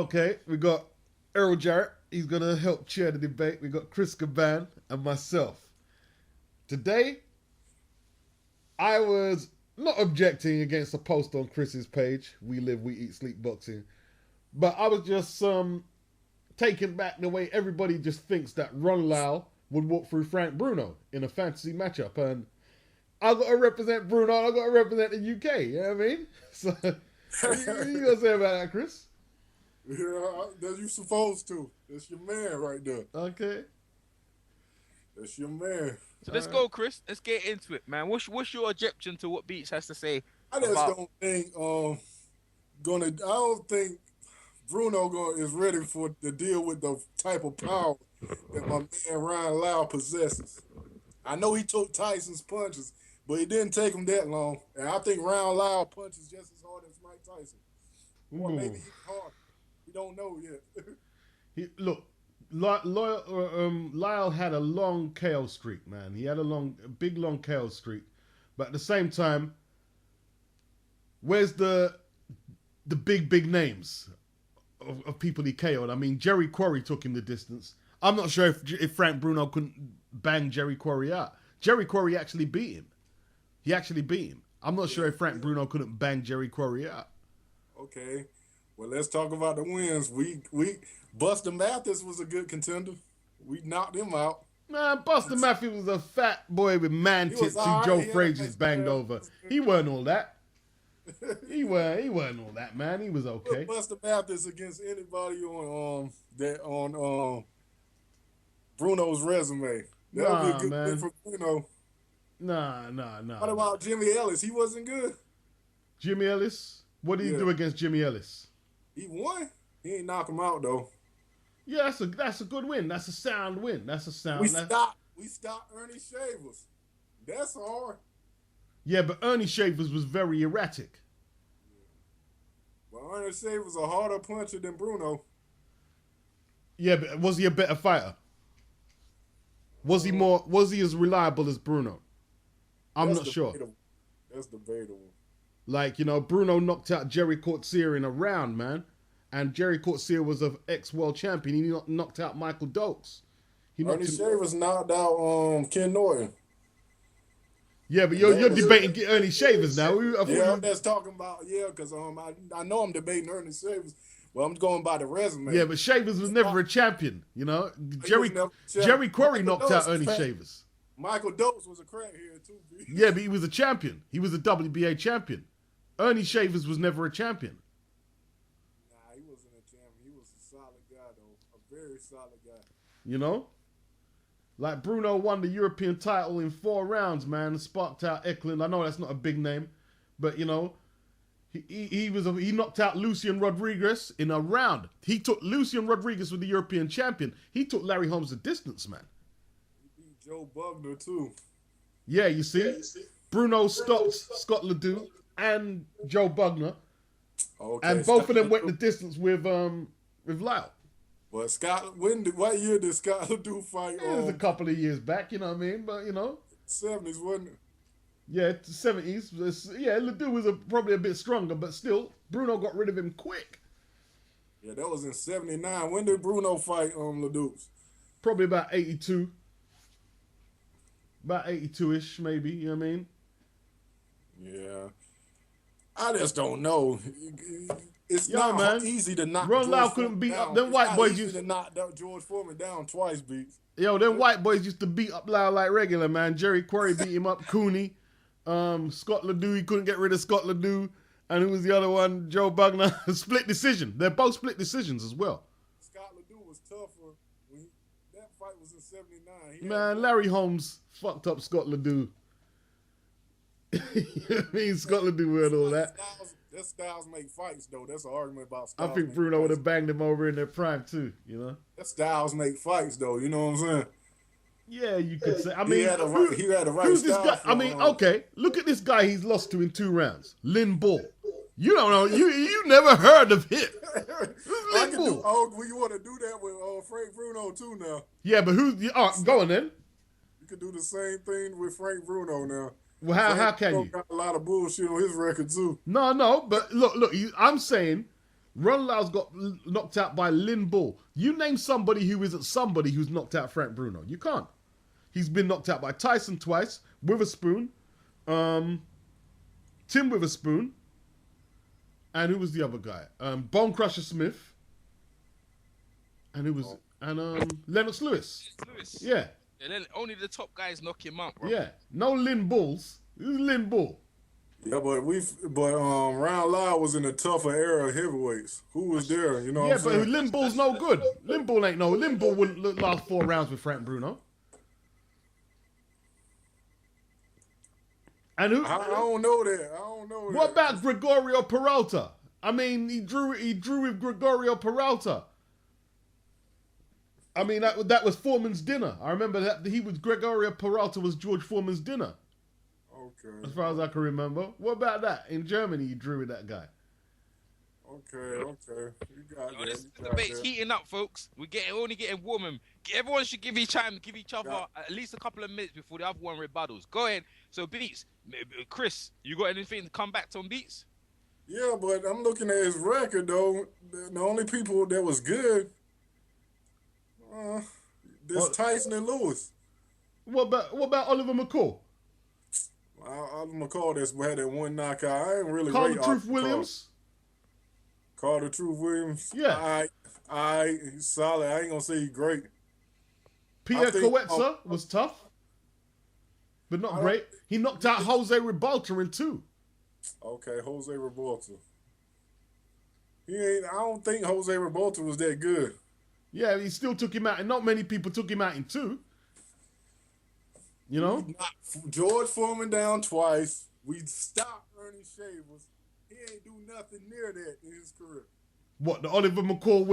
Okay, we got Earl Jarrett. He's going to help chair the debate. We got Kris Caban and myself. Today, I was not objecting against a post on Chris's page, We Live, We Eat, Sleep Boxing, but I was just taken back the way everybody just thinks that Ron Lyle would walk through Frank Bruno in a fantasy matchup. And I got to represent Bruno, and I got to represent the UK, you know what I mean? So, what you going to say about that, Kris? Yeah, that you supposed to. That's your man right there. Okay. That's your man. So let's go, Kris. Let's get into it, man. What's your objection to what Beats has to say? I just don't think I don't think Bruno is ready to deal with the type of power that my man Ryan Lyle possesses. I know he took Tyson's punches, but it didn't take him that long. And I think Ryan Lyle punches just as hard as Mike Tyson. Or maybe even harder. We don't know yet. Lyle had a long KO streak, man. He had a big long KO streak. But at the same time, where's the big names of people he KO'd? I mean, Jerry Quarry took him the distance. I'm not sure if Frank Bruno couldn't bang Jerry Quarry out. Jerry Quarry actually beat him. He actually beat him. I'm not sure if Frank Bruno couldn't bang Jerry Quarry out. Okay. Well, let's talk about the wins. We Buster Mathis was a good contender. We knocked him out. Man, Buster Matthews was a fat boy with man tits who Joe Frazier's banged over. He weren't all that. He weren't all that, man. He was okay. Put Buster Mathis against anybody on Bruno's resume. That would be a good thing for Bruno. Nah. What about Jimmy Ellis? He wasn't good. Jimmy Ellis? What did he do against Jimmy Ellis? He won. He ain't knock him out though. Yeah, that's a good win. That's a sound win. We stopped Ernie Shavers. That's hard. Yeah, but Ernie Shavers was very erratic. Well, Ernie Shavers was a harder puncher than Bruno. Yeah, but was he a better fighter? Was he as reliable as Bruno? I'm not sure. That's debatable. Like, Bruno knocked out Jerry Coetzee in a round, man. And Jerry Coetzee was an ex-world champion. He knocked out Michael Dokes. Ernie Shavers knocked out Ken Norton. Yeah, but you're debating Ernie Shavers now. I'm just talking about, because I know I'm debating Ernie Shavers. Well, I'm going by the resume. Yeah, but Shavers was never a champion, Jerry Quarry knocked out Ernie Shavers. Michael Dokes was a crackhead too. Yeah, but he was a champion. He was a WBA champion. Ernie Shavers was never a champion. Nah, he wasn't a champion. He was a solid guy, though. A very solid guy. Like Bruno won the European title in 4 rounds, man. Sparked out Eklund. I know that's not a big name, but he knocked out Lucian Rodriguez in a round. He took Lucian Rodriguez with the European champion. He took Larry Holmes the distance, man. He beat Joe Bugner too. Yeah, you see? Bruno stopped Scott Ledoux and Joe Bugner. Okay, and both of them went the distance with Lyle. Well, what year did Scott Ledoux fight? It was a couple of years back, you know what I mean? But, 70s, wasn't it? Yeah, 70s. Yeah, Ledoux was probably a bit stronger, but still, Bruno got rid of him quick. Yeah, that was in 79. When did Bruno fight Ledoux? Probably about 82. About 82-ish, maybe, you know what I mean? Yeah. I just don't know. It's easy to knock Ron Lyle couldn't beat up them white boys. Used to knock George Foreman down twice, Beats. Yo, them white boys used to beat up Lyle like regular, man. Jerry Quarry beat him up. Cooney, Scott Ledoux, he couldn't get rid of Scott Ledoux, and who was the other one? Joe Bugner. Split decision. They're both split decisions as well. Scott Ledoux was tougher. That fight was in 79. Man, Larry Holmes fucked up Scott Ledoux. You know what I mean? Scott Ledoux and all that. That styles make fights, though. That's an argument about styles. I think Bruno would have banged him over in their prime, too, That styles make fights, though. You know what I'm saying? Yeah, you could say. I mean, he had a right who's this guy? I mean, okay, look at this guy he's lost to in 2 rounds. Lynn Bull. You don't know. You never heard of him. Lynn Bull. You want to do that with Frank Bruno, too, now. Yeah, but go on, then. You could do the same thing with Frank Bruno, now. Well, how can you? Got a lot of bullshit on his record too. No, but look. I'm saying Ron Lyle's got knocked out by Lynn Bull. You name somebody who isn't somebody who's knocked out Frank Bruno. You can't. He's been knocked out by Tyson twice, Witherspoon, Tim Witherspoon, and who was the other guy? Bone Crusher Smith, and who was Lennox Lewis. Yeah. And then only the top guys knock him out, bro. Yeah. No Lynn Bulls. Who's Lynn Bull? Yeah, but Round Lyle was in a tougher era of heavyweights. Who was there? You know. Yeah, what I'm but saying? Lynn Bull's no good. Lynn Bull ain't no. Lynn Bull wouldn't last 4 rounds with Frank Bruno. And who? I don't know that. What about Gregorio Peralta? I mean, he drew with Gregorio Peralta. I mean, that was Foreman's dinner. I remember that Gregorio Peralta was George Foreman's dinner. Okay. As far as I can remember. What about that? In Germany, he drew with that guy. Okay. You got that. This debate's heating up, folks. We're only getting warm. Everyone should give each other at least a couple of minutes before the other one rebuttals. Go ahead. So, Beats, Kris, you got anything to come back to on Beats? Yeah, but I'm looking at his record, though. The only people that was good, Tyson and Lewis. What about Oliver McCall? Oliver McCall that's had that one knockout. I ain't really Carl rate the Truth Oliver Williams? Carl the Truth Williams. Yeah. He's solid. I ain't gonna say he's great. Pierre Coetzer was tough, but not great. He knocked out Jose Ribalta in 2. Okay, Jose Ribalta. I don't think Jose Ribalta was that good. Yeah, he still took him out, and not many people took him out in 2. You know? George Foreman down twice. We stopped Ernie Shavers. He ain't do nothing near that in his career. What, the Oliver McCall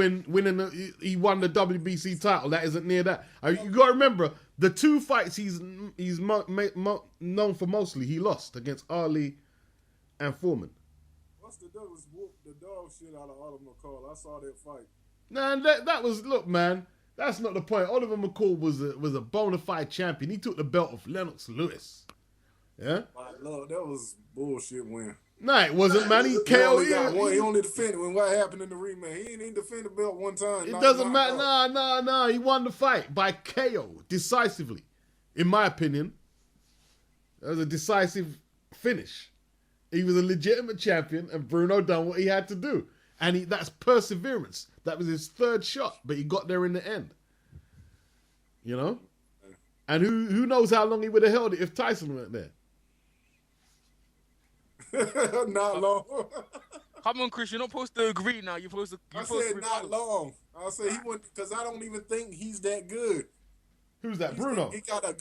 he won the WBC title? That isn't near that. You got to remember, the 2 fights he's known for mostly, he lost against Ali and Foreman. What's the difference? Whoop the dog shit out of Oliver McCall. I saw that fight. Nah, that was, look, man, that's not the point. Oliver McCall was a bona fide champion. He took the belt of Lennox Lewis. Yeah? Look, that was bullshit win. Nah, it wasn't, man. He KO'd him. He only defended when what happened in the rematch. He didn't even defend the belt one time. It doesn't matter. Nah. He won the fight by KO decisively, in my opinion. That was a decisive finish. He was a legitimate champion, and Bruno done what he had to do. And that's perseverance. That was his 3rd shot, but he got there in the end. You know? And who knows how long he would have held it if Tyson went there. Not long. Come on, Kris, you're not supposed to agree now. I said not long. I said he wouldn't, because I don't even think he's that good. Who's that? Bruno. He got a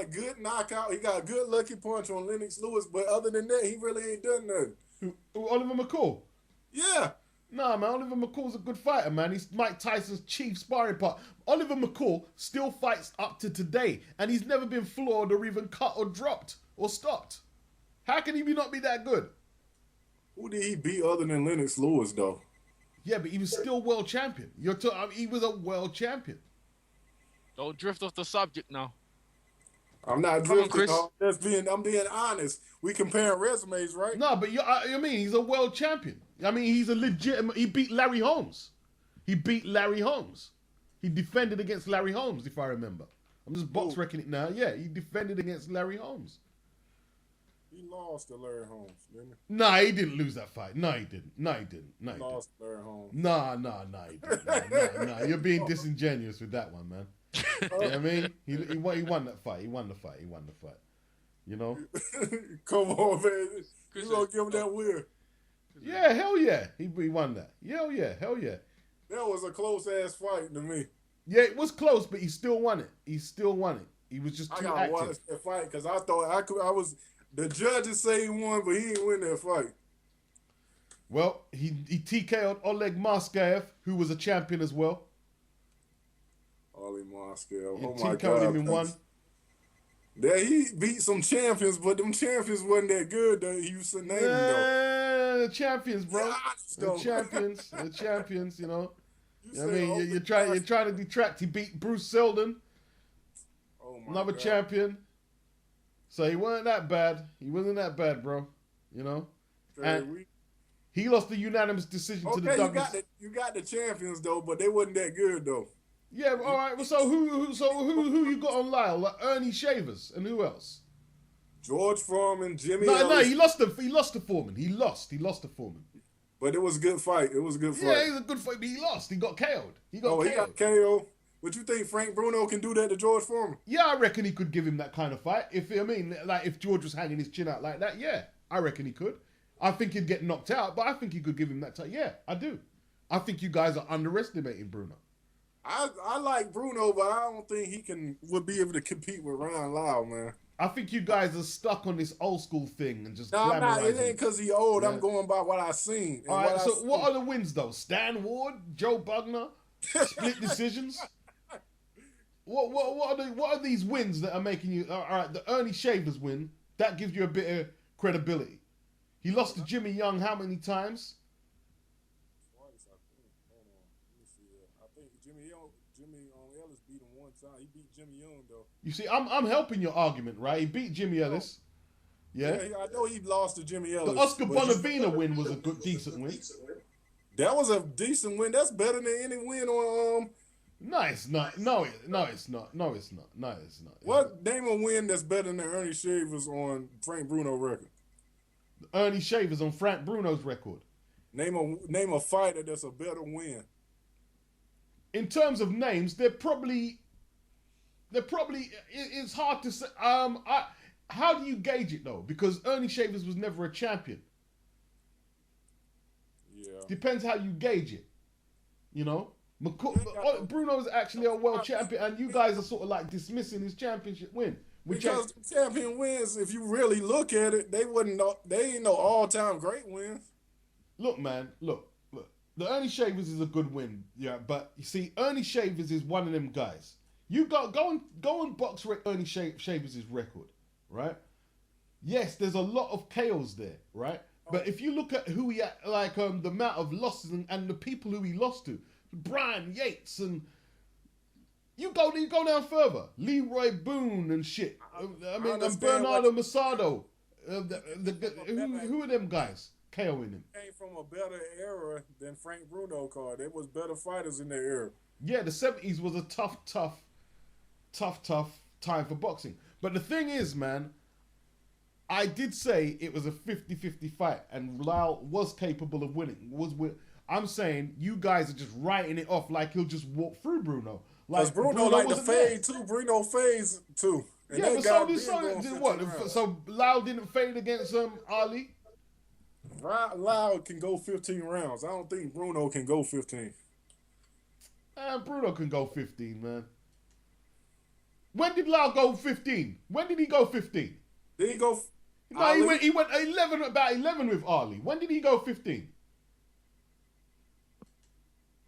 good knockout. He got a good lucky punch on Lennox Lewis, but other than that, he really ain't done nothing. Who, Oliver McCall? Yeah. Nah, man, Oliver McCall's a good fighter, man. He's Mike Tyson's chief sparring partner. Oliver McCall still fights up to today, and he's never been floored or even cut or dropped or stopped. How can he not be that good? Who did he beat other than Lennox Lewis, though? Yeah, but he was still world champion. He was a world champion. Don't drift off the subject now. I'm not drifting. I'm being honest. We comparing resumes, right? No, but I mean, he's a world champion. I mean, he's a legitimate. He beat Larry Holmes. He defended against Larry Holmes, if I remember. I'm just box wrecking it now. Yeah, he defended against Larry Holmes. He lost to Larry Holmes, didn't he? Nah, he didn't lose that fight. No, he didn't. He lost to Larry Holmes. Nah, he didn't. Nah. You're being disingenuous with that one, man. You know what I mean? He won that fight. He won the fight. You know? Come on, man. You gonna give him that win? Yeah, hell yeah. He won that. Hell yeah. That was a close-ass fight to me. Yeah, it was close, but he still won it. He was just too active. I gotta watch that fight because I thought I was... The judges say he won, but he didn't win that fight. Well, he TKO'd Oleg Moskaev, who was a champion as well. Oleg Moskaev. He Oh my TKO'd God. him in 1. Yeah, he beat some champions, but them champions wasn't that good that he used to name them, though. The champions, bro. Yeah, the champions, you know. You I mean, you're trying to detract. He beat Bruce Seldon, another champion. So he wasn't that bad. He wasn't that bad, bro. You know. Okay, He lost the unanimous decision to the Okay, Douglas. you got the champions though, but they wasn't that good though. Yeah, all right. Well, so who you got on Lyle? Like Ernie Shavers and who else? George Foreman, Jimmy No, Ellis. he lost to Foreman. He lost to Foreman. But it was a good fight. It was a good fight. Yeah, it was a good fight, but he lost. He got KO'd. He got KO. But you think Frank Bruno can do that to George Foreman? Yeah, I reckon he could give him that kind of fight. If George was hanging his chin out like that, yeah, I reckon he could. I think he'd get knocked out, but I think he could give him that time. Yeah, I do. I think you guys are underestimating Bruno. I like Bruno, but I don't think would be able to compete with Ryan Lyle, man. I think you guys are stuck on this old school thing and just No, I'm not. It glamorizing ain't because he old. Yeah. I'm going by what I seen. All right, so what are the wins though? Stan Ward, Joe Bugner, split decisions. What are these wins that are making you? All right, the Ernie Shavers win that gives you a bit of credibility. He lost to Jimmy Young how many times? I think Jimmy Ellis beat him one time. He beat Jimmy Young though. You see, I'm helping your argument, right? He beat Jimmy Ellis. Yeah. I know he lost to Jimmy Ellis. The Oscar Bonavina win was a decent win. That was a decent win. That's better than any win on. No, it's not. No, it's not. What name a win that's better than Ernie Shavers on Frank Bruno record? Ernie Shavers on Frank Bruno's record. Name a fighter that's a better win. In terms of names, they're probably. It's hard to say. How do you gauge it though? Because Ernie Shavers was never a champion. Yeah. Depends how you gauge it. You know, Bruno is actually a world champion, and you guys are sort of like dismissing his championship win. Because the champion wins, if you really look at it, they ain't no all-time great wins. Look, man, look. The Ernie Shavers is a good win, yeah, but you see, Ernie Shavers is one of them guys. You go and box Ernie Shavers' record, right? Yes, there's a lot of KOs there, right? But if you look at who he had, like the amount of losses and the people who he lost to, Brian Yates and you go down further, Leroy Boone and shit. And Bernardo Masado. Who are them guys KOing him? Came from a better era than Frank Bruno called. There was better fighters in their era. Yeah, the 70s was a tough time for boxing. But the thing is, man, I did say it was a 50-50 fight, and Lyle was capable of winning. I'm saying you guys are just writing it off like he'll just walk through Bruno. Like Bruno like to fade too. Bruno fades too. And yeah, but so Lyle didn't fade against Ali? Lyle can go 15 rounds. I don't think Bruno can go 15. Bruno can go 15, man. When did Lyle go 15? When did he go 15? Did he go? No, he went 11 with Ali. When did he go 15?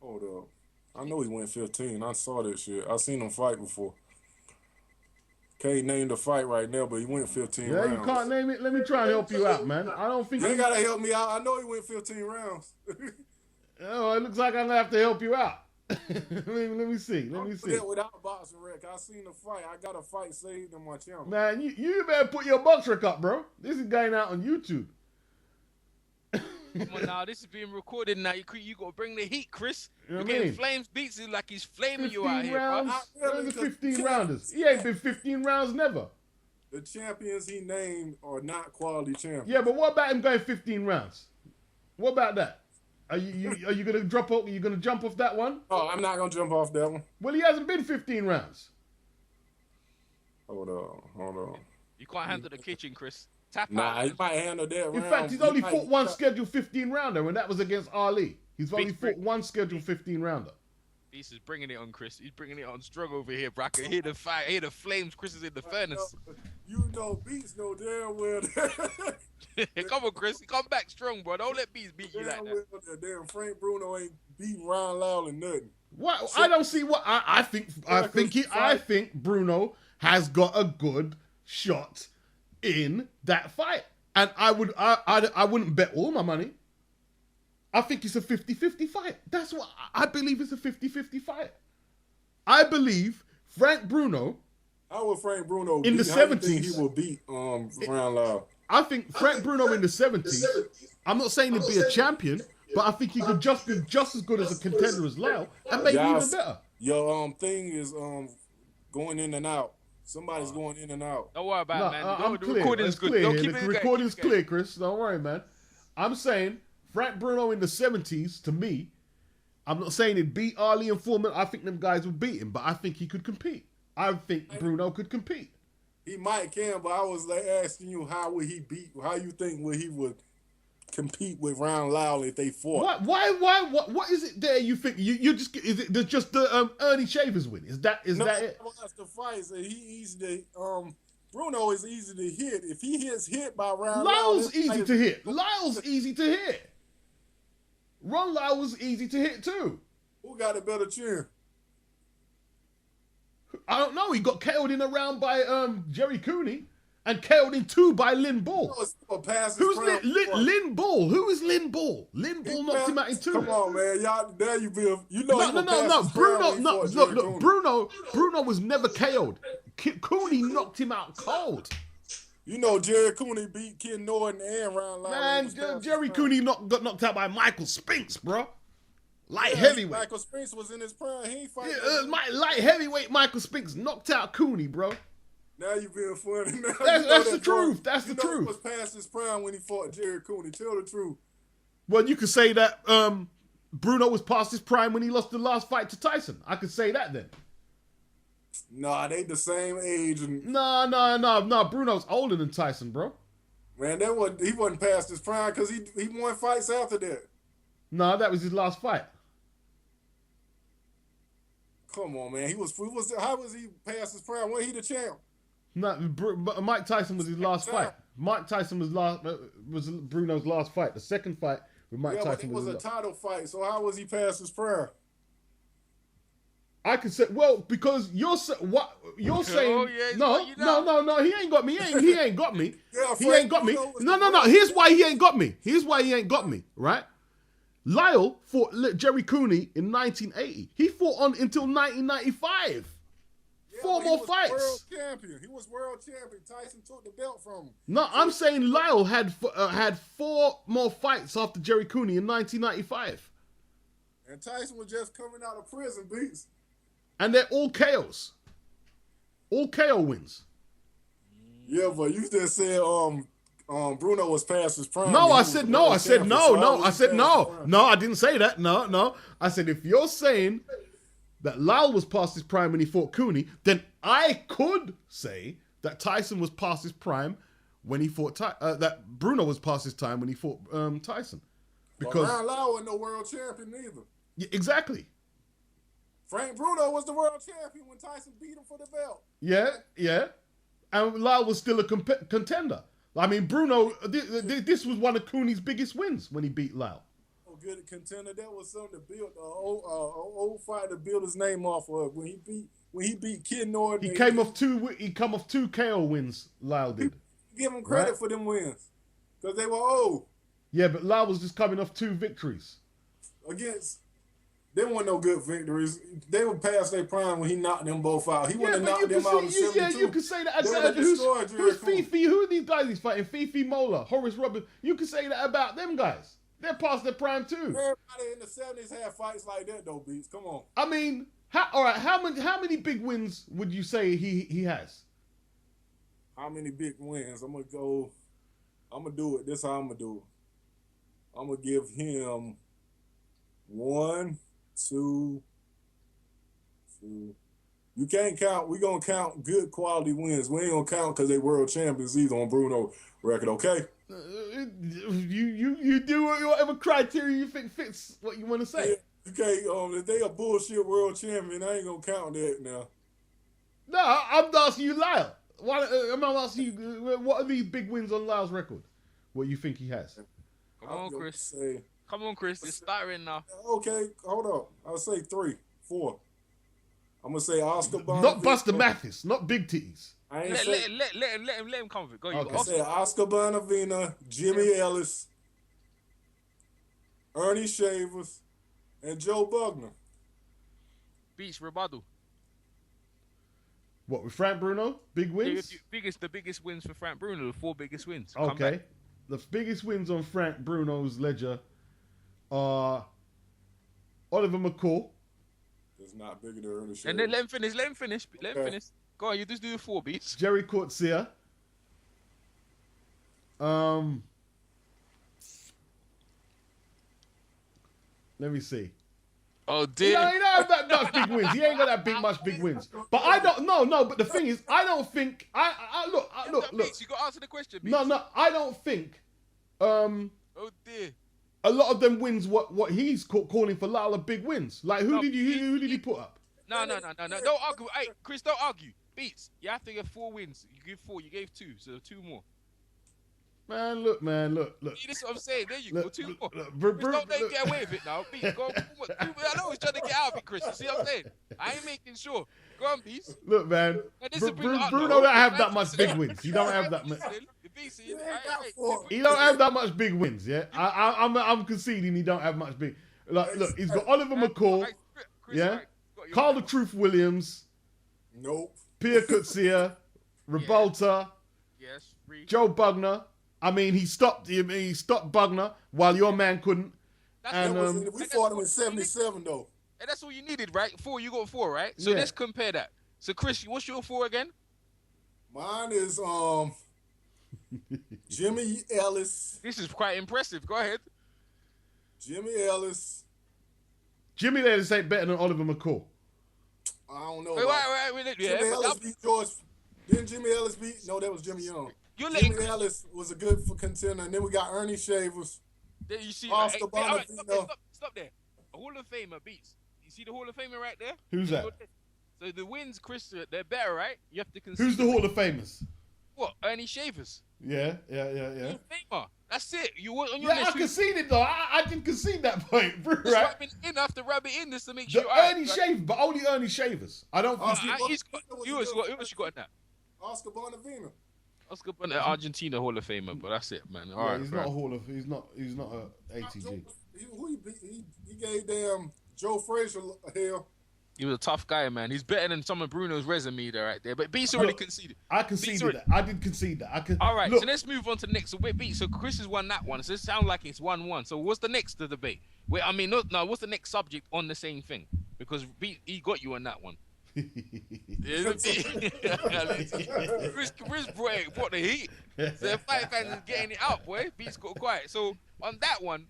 Hold up. I know he went 15. I saw that shit. I seen him fight before. Can't name the fight right now, but he went 15 rounds. Yeah, you can't name it. Let me try and help you out, man. I don't think you gotta help me out. I know he went 15 rounds. Oh, it looks like I'm gonna have to help you out. let me see. Without boxing rec, I seen the fight. I got a fight saved on my channel. Man, you better put your box rec up, bro. This is going out on YouTube. Come on now, this is being recorded now. You got to bring the heat, Kris. You know You're what I getting mean? Flames beats it like he's flaming you out here, rounds. bro. Where's the 15 rounders? He ain't been 15 rounds never. The champions he named are not quality champions. Yeah, but what about him going 15 rounds? What about that? Are you gonna drop off? Are you gonna jump off that one? Oh, I'm not gonna jump off that one. Well, he hasn't been 15 rounds. Hold on. You can't handle the kitchen, Kris. Tap Nah, out. he might handle that round. In fact, he's only fought one scheduled 15 rounder, and that was against Ali. He's only fought one scheduled 15 rounder. Beast is bringing it on, Kris. He's bringing it on strong over here, bro. I can hear the fire, hear the flames. Kris is in the furnace. You know, Beats know damn well. Come on, Kris. Come back strong, bro. Don't let Beats beat you like that. Damn, Frank Bruno ain't beating Ryan Lyle and nothing. What? I don't see what I think Bruno has got a good shot in that fight, and I wouldn't bet all my money. I think it's a 50-50 fight. That's what I believe. It's a 50-50 fight. I believe Frank Bruno. How would Frank Bruno in the 70s? He will beat Ryan Lyle. I think Frank Bruno in the 70s I'm not saying he'd be a champion, but I think he could just be just as good as a contender as Lyle, and maybe even better. Your thing is going in and out. Somebody's going in and out. Don't worry about it, man. I'm The clear. recording's It's good. clear. Don't Here. keep The it recording's going. clear, Chris. Don't worry, man. I'm saying Frank Bruno in the 70s, to me, I'm not saying he'd beat Ali and Foreman. I think them guys would beat him, but I think he could compete. I think Bruno could compete. He might can, but I was like asking you how would he beat? How you think he would compete with Ron Lyle if they fought? What is it there? You think you just is it just the Ernie Shavers win? Is that it? I watched the fights and he easy to Bruno is easy to hit. If he hit by Ron Lyle, Lyle's easy to hit. Lyle's easy to hit. Ron Lyle was easy to hit too. Who got a better chin? I don't know. He got KO'd in a round by Jerry Cooney and KO'd in 2 by Lynn Ball. Who's Lynn Ball? Who is Lynn Ball? Lynn Ball knocked him out in 2. Come on, man. Y'all, there you be. You know No. Bruno was never KO'd. Cooney knocked him out cold. You know Jerry Cooney beat Ken Norton and Ron Lyle. Man, Jerry Cooney got knocked out by Michael Spinks, bro. Light heavyweight. Michael Spinks was in his prime. He ain't fighting. Light heavyweight Michael Spinks knocked out Cooney, bro. Now you being funny. That's the truth. That's the truth. He was past his prime when he fought Jerry Cooney. Tell the truth. Well, you could say that Bruno was past his prime when he lost the last fight to Tyson. I could say that then. Nah, they the same age. No. Bruno's older than Tyson, bro. Man, he wasn't past his prime because he won fights after that. No, that was his last fight. Come on, man. How was he past his prime? Wasn't he the champ? No, Mike Tyson was his last fight. Mike Tyson was Bruno's last fight. The second fight with Mike Tyson was a title fight. So how was he past his prime? I could say, well, because you're saying. No. He ain't got me. He ain't got me. He ain't got me. No. Here's why he ain't got me. Right? Lyle fought Jerry Cooney in 1980. He fought on until 1995. 4 more fights. He was world champion. Tyson took the belt from him. No, I'm saying Lyle had 4 more fights after Jerry Cooney in 1995. And Tyson was just coming out of prison, beats. And they're all KOs. All KO wins. Yeah, but you just said Bruno was past his prime. No, I said no. I said no. No, I didn't say that. No. I said if you're saying that Lyle was past his prime when he fought Cooney, then I could say that Tyson was past his prime when he fought that Bruno was past his time when he fought Tyson. Because Ron Lyle wasn't no world champion either. Yeah, exactly. Frank Bruno was the world champion when Tyson beat him for the belt. Yeah. And Lyle was still a contender. I mean, Bruno, this was one of Cooney's biggest wins when he beat Lyle. Oh, good contender. That was something to build old fight to build his name off of. When he beat Ken Norton, He came off 2 KO wins. Lyle did. Give him credit for them wins because they were old. Yeah, but Lyle was just coming off 2 victories against. They weren't no good victories. They were past their prime when he knocked them both out. He wouldn't have knocked them out in 72. Yeah, you could say that. Who's Fifi? Who are these guys he's fighting? Fifi Mola, Horace Roberts. You could say that about them guys. They're past their prime too. Everybody in the 70s had fights like that though, Beats. Come on. I mean, how many big wins would you say he has? How many big wins? I'm gonna do it. This is how I'm gonna do it. I'm gonna give him 1, 2. You can't count. We're going to count good quality wins. We ain't going to count because they world champions either on Bruno record, okay? You do whatever criteria you think fits what you want to say. Yeah, okay, if they a bullshit world champion, I ain't going to count that now. No, I'm asking you, Lyle. I'm not asking you, what are these big wins on Lyle's record? What you think he has? Come on, Kris. It's starting now. Okay, hold on. I'll say 3, 4. I'm gonna say Oscar Bonavina. Not Buster Mathis, not Big T's. Let him come with it. Go. Okay. I say Oscar Bonavina, Jimmy Ellis, Ernie Shavers, and Joe Bugner. Beach rebuttal. What with Frank Bruno? Big wins? The biggest wins for Frank Bruno. The 4 biggest wins. Okay. the biggest wins on Frank Bruno's ledger are Oliver McCall. It's not bigger than Ernie Shea. And then let him finish. Go on, you just do the 4 beats. Jerry Coetzee. Let me see. Oh dear. He don't have that much big wins. He ain't got that much big wins. But I don't. No. But the thing is, I don't think. Look. Beats, you got to answer the question. Beats. No. I don't think. Oh dear. A lot of them wins. What he's calling for Lyle are big wins. Like who did he put up? No. Don't argue. Hey, Kris, don't argue. Beats. You have to get 4 wins. You give 4. You gave 2, so 2 more. Man, look. See, this is what I'm saying. There you go. 2 more. Look, Kris, don't let him get away with it now. Beats, go on. I know he's trying to get out of it, Kris. You see what I'm saying? I ain't making sure. Go on, Beats. Look, man. Bruno don't have that much big wins. He don't have that much. He don't have that much big wins. Yeah, I'm conceding he don't have much big. Like, look, he's got Oliver McCall. Yeah, Carl the Truth Williams. Nope. Pierre Coetzee, Revolta. Yes. Joe Bugner. I mean, he stopped Bugner while your man couldn't. We fought him in '77 though. And that's all you needed, right? 4, you got 4, right? So let's compare that. So Kris, what's your 4 again? Mine is Jimmy Ellis. This is quite impressive. Go ahead. Jimmy Ellis. Jimmy Ellis ain't better than Oliver McCall. I don't know. Wait. Jimmy Ellis beat George. Didn't Jimmy Ellis beat? No, that was Jimmy Young. Jimmy Ellis was a good contender, and then we got Ernie Shavers. There you see. Oscar Stop there. A Hall of Famer Beats. You see the Hall of Famer right there? Who's that? So the wins, Kris, they're better, right? You have to consider. Who's the Hall of Famers? What? Ernie Shavers. Yeah. Hall of Famer. That's it. You were on your list. I conceded though. I didn't concede that point, bro. Right? I have to rub it in just to make sure. Ernie Shavers, but only Ernie Shavers. I don't. Who else you got in that? Oscar Bonavena. Oscar Bonavena, Argentina Hall of Famer, but that's it, man. All right, he's not a Hall of. He's not a ATG. He gave Joe Frazier a hell. He was a tough guy, man. He's better than some of Bruno's resume there, right there. But Beats already conceded. I conceded that. I did concede that. All right, so let's move on to the next. So Beats. So Kris has won that one. So it sounds like it's 1-1. So what's the next to debate? Wait, I mean, no. What's the next subject on the same thing? Because he got you on that one. Kris brought the heat. So the fight fans is getting it out, boy. Beats got quiet. So on that one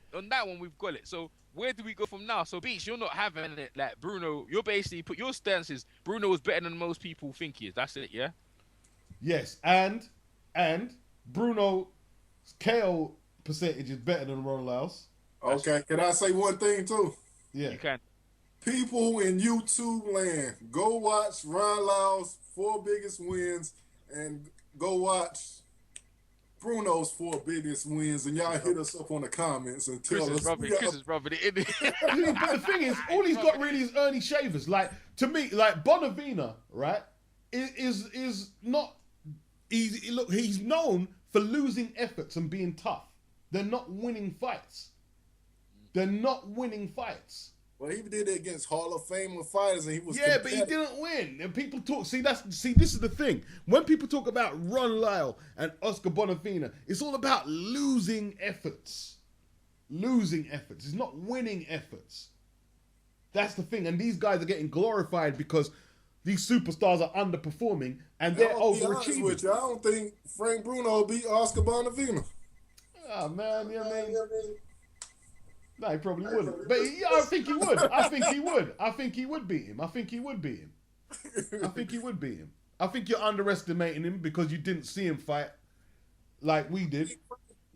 we've got it. So where do we go from now? So Beats, you're not having it like Bruno. You're basically put your stance is Bruno is better than most people think he is. That's it, yeah. Yes, and Bruno's KO percentage is better than Ron Lyle's. Okay, can I say one thing too? Yeah, you can. People in YouTube land, go watch Ron Lyle's 4 biggest wins and go watch Bruno's 4 biggest wins, and y'all hit us up on the comments and tell us. Kris is rubbing it in. But the thing is, all he's got really is Ernie Shavers. Like, to me, like Bonavena, right, is not easy. Look, he's known for losing efforts and being tough. They're not winning fights. Well, he did it against Hall of Famer fighters, and he was. Yeah, but he didn't win. And people talk. See, this is the thing. When people talk about Ron Lyle and Oscar Bonavena, it's all about losing efforts. It's not winning efforts. That's the thing. And these guys are getting glorified because these superstars are underperforming and they're overachieving. With you, I don't think Frank Bruno beat Oscar Bonavena. Oh man, yeah, man. No, he probably wouldn't. But I think he would. I think he would beat him. I think you're underestimating him because you didn't see him fight like we did.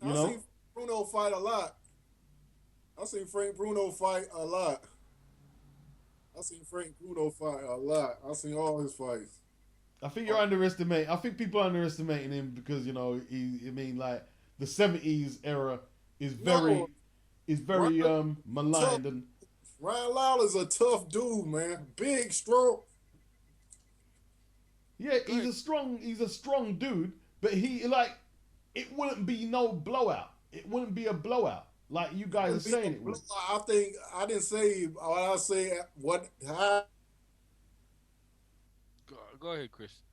I've seen Bruno fight a lot. I've seen Frank Bruno fight a lot. I've seen all his fights. I think you're underestimating. I think people are underestimating him because like the '70s era is very maligned and. Ryan Lyle is a tough dude, man. Big, strong. Yeah, he's a strong dude, but it wouldn't be no blowout. It wouldn't be a blowout like you guys are saying it would. I think I didn't say what I say. What? Go ahead, Kris.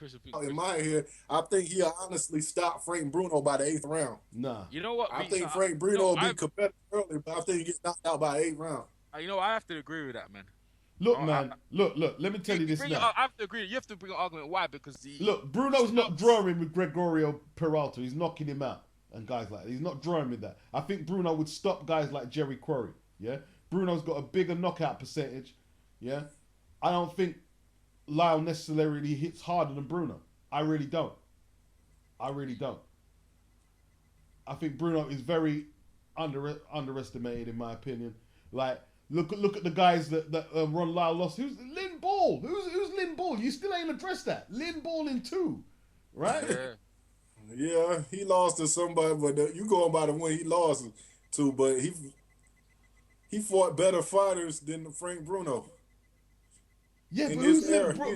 Chris will beat In Chris. my head, I think he'll honestly stop Frank Bruno by the 8th round. Nah. You know what? I Beats, think Frank Bruno will be I, competitive early, but I think he gets knocked out by 8th round. you know, I have to agree with that, man. Look, man. Look. Let me tell you this now. I have to agree. You have to bring an argument. Why? Because Look, Bruno's not drawing with Gregorio Peralta. He's knocking him out and guys like that. He's not drawing with that. I think Bruno would stop guys like Jerry Quarry. Yeah, Bruno's got a bigger knockout percentage. Yeah, I don't think Lyle necessarily hits harder than Bruno. I really don't. I think Bruno is very underestimated in my opinion. Like, look at the guys that Ron Lyle lost. Who's Lynn Ball? Who's Lynn Ball? You still ain't addressed that. Lynn Ball in 2, right? Yeah, he lost to somebody, but you going by the one he lost to. But he fought better fighters than Frank Bruno. Yeah, but who's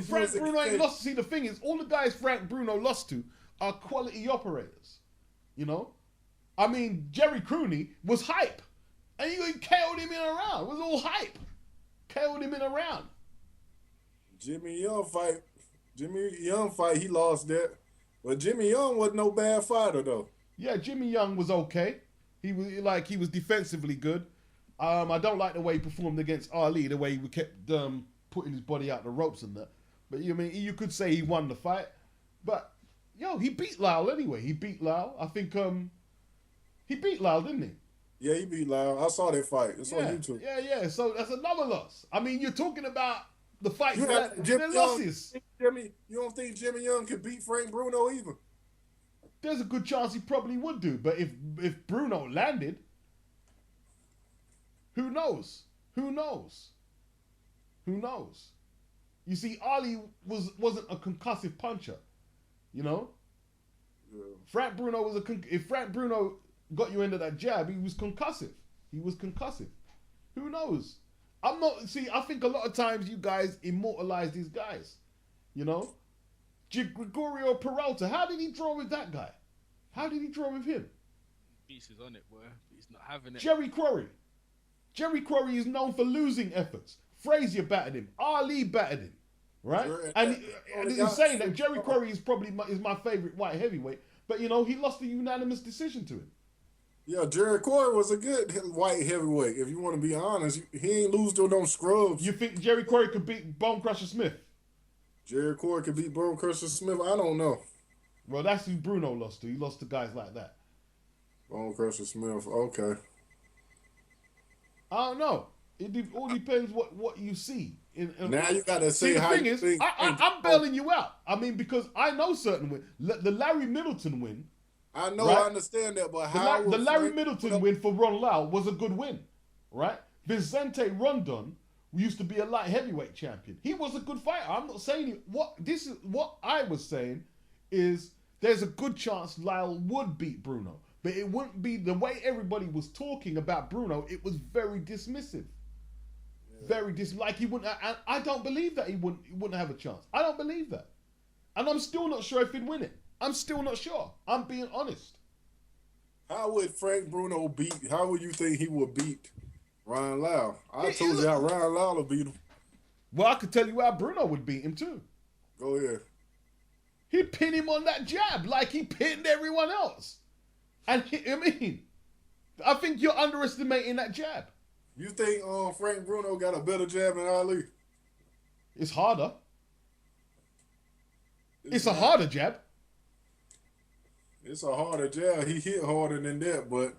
Frank Bruno ain't lost. See, the thing is, all the guys Frank Bruno lost to are quality operators. You know? I mean, Jerry Crooney was hype. And he KO'd him in a round. It was all hype. KO'd him in a round. Jimmy Young fight, he lost that. But Jimmy Young wasn't no bad fighter, though. Yeah, Jimmy Young was okay. He was defensively good. I don't like the way he performed against Ali, the way he kept putting his body out the ropes and that. But you could say he won the fight. But he beat Lyle anyway. He beat Lyle. I think he beat Lyle, didn't he? Yeah, he beat Lyle. I saw that fight. It's on YouTube. Yeah. So that's another loss. I mean, you're talking about the fights that Jimmy losses. You don't think Jimmy Young could beat Frank Bruno either? There's a good chance he probably would do. But if Bruno landed, who knows? You see, Ali wasn't a concussive puncher. You know? Yeah. Frank Bruno was if Frank Bruno got you into that jab, he was concussive. Who knows? I think a lot of times you guys immortalize these guys. You know? Gregorio Peralta, how did he draw with that guy? How did he draw with him? Beast is on it, boy. He's not having it. Jerry Quarry is known for losing efforts. Frazier battered him. Ali battered him. Right? And he's saying that Jerry Quarry is probably my favorite white heavyweight. But, he lost a unanimous decision to him. Yeah, Jerry Quarry was a good white heavyweight. If you want to be honest, he ain't lose to no scrubs. You think Jerry Quarry could beat Bone Crusher Smith? Jerry Quarry could beat Bone Crusher Smith? I don't know. Well, that's who Bruno lost to. He lost to guys like that. Bone Crusher Smith, okay. I don't know. It all depends what you see. Now you got to say how you think. I'm bailing you out. I mean, because I know certain win. The Larry Middleton win. I know, right? I understand that, but the Larry Middleton win for Ron Lyle was a good win, right? Vicente Rondon used to be a light heavyweight champion. He was a good fighter. I'm not saying what I was saying is there's a good chance Lyle would beat Bruno, but it wouldn't be the way everybody was talking about Bruno. It was very dismissive, like he wouldn't. I don't believe that he wouldn't have a chance. I don't believe that, and I'm still not sure if he'd win it. I'm still not sure. I'm being honest. How would Frank Bruno how would you think he would beat Ryan Lyle? I told you how Ryan Lyle would beat him. Well, I could tell you how Bruno would beat him too. Go ahead. He'd pin him on that jab like he pinned everyone else. And I think you're underestimating that jab. You think Frank Bruno got a better jab than Ali? It's harder. It's a harder jab. It's a harder jab. He hit harder than that, but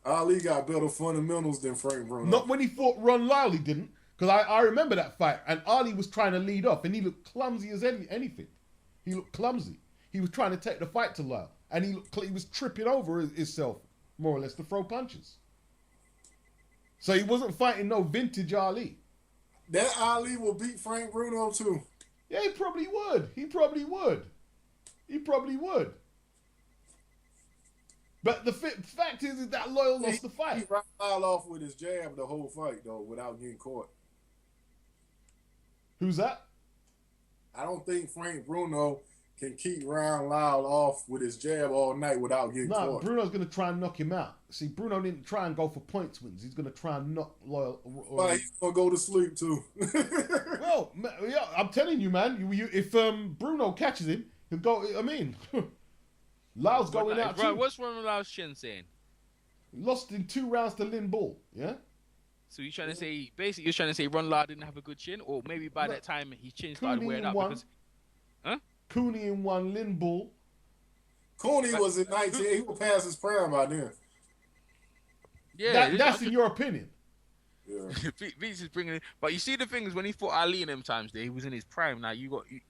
Ali got better fundamentals than Frank Bruno. Not when he fought Ron Lyle, he didn't. Because I remember that fight, and Ali was trying to lead off, and he looked clumsy as anything. He looked clumsy. He was trying to take the fight to Lyle, and he was tripping over himself, more or less, to throw punches. So he wasn't fighting no vintage Ali. That Ali will beat Frank Bruno too. Yeah, he probably would. But the fact is that Lyle lost the fight. He ran Lyle off with his jab the whole fight, though, without getting caught. Who's that? I don't think Frank Bruno can keep Ryan Lyle off with his jab all night without getting No, caught. Bruno's going to try and knock him out. See, Bruno didn't try and go for points wins. He's going to try and knock Lyle. But he's gonna go to sleep too. Well, yeah, I'm telling you, man. If Bruno catches him, he'll go. I mean, Lyle's going out too. What's wrong with Lyle's chin saying? Lost in 2 rounds to Lynn Ball. Yeah. So you're trying to say, basically, you're trying to say Ron Lyle didn't have a good chin, or maybe by that time his chin started wearing out because. Cooney in 1, Lynn Ball. Cooney was in 19. He was past his prime by then. Yeah, that's in your opinion. Yeah. Beats is bringing it, but you see the thing is when he fought Ali in them times, there he was in his prime. Now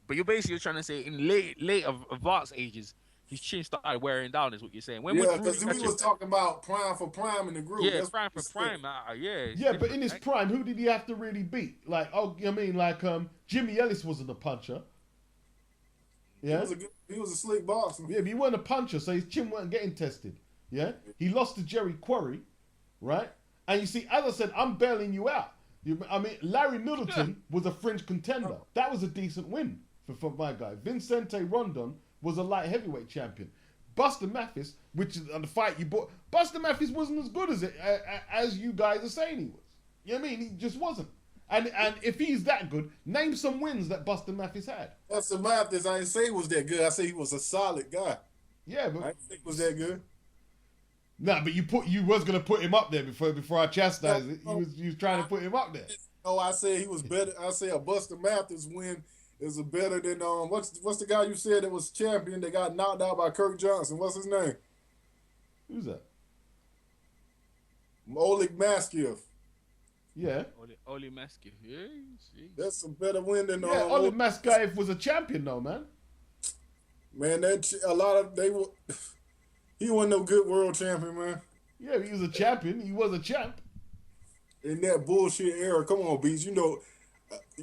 but you're basically trying to say in late of advanced ages, his chin started wearing down. Is what you're saying? Because we was talking about prime for prime in the group. Yeah, that's prime for prime. Yeah, but in his prime, who did he have to really beat? Like, Jimmy Ellis wasn't a puncher. Yeah, he was a slick boxer. Yeah, but he wasn't a puncher, so his chin wasn't getting tested. Yeah, he lost to Jerry Quarry, right? And you see, as I said, I'm bailing you out. Larry Middleton was a fringe contender. That was a decent win for my guy. Vincente Rondon was a light heavyweight champion. Buster Mathis, which is on the fight you bought, Buster Mathis wasn't as good as you guys are saying he was. You know what I mean? He just wasn't. And if he's that good, name some wins that Buster Mathis had. Buster Mathis, I didn't say he was that good. I said he was a solid guy. Yeah, but I didn't think he was that good. Nah, but you was gonna put him up there before I chastised it. You was trying to put him up there. Oh, I said he was better. I said a Buster Mathis win is better than what's the guy you said that was champion that got knocked out by Kirk Johnson? What's his name? Who's that? Oleg Maskiev. Yeah. Oleg Maskiev. Yeah. That's a better win than Oleg Maskiev was a champion though, man. Man, he wasn't no good world champion, man. Yeah, he was a champion. He was a champ. In that bullshit era, come on, Beats. You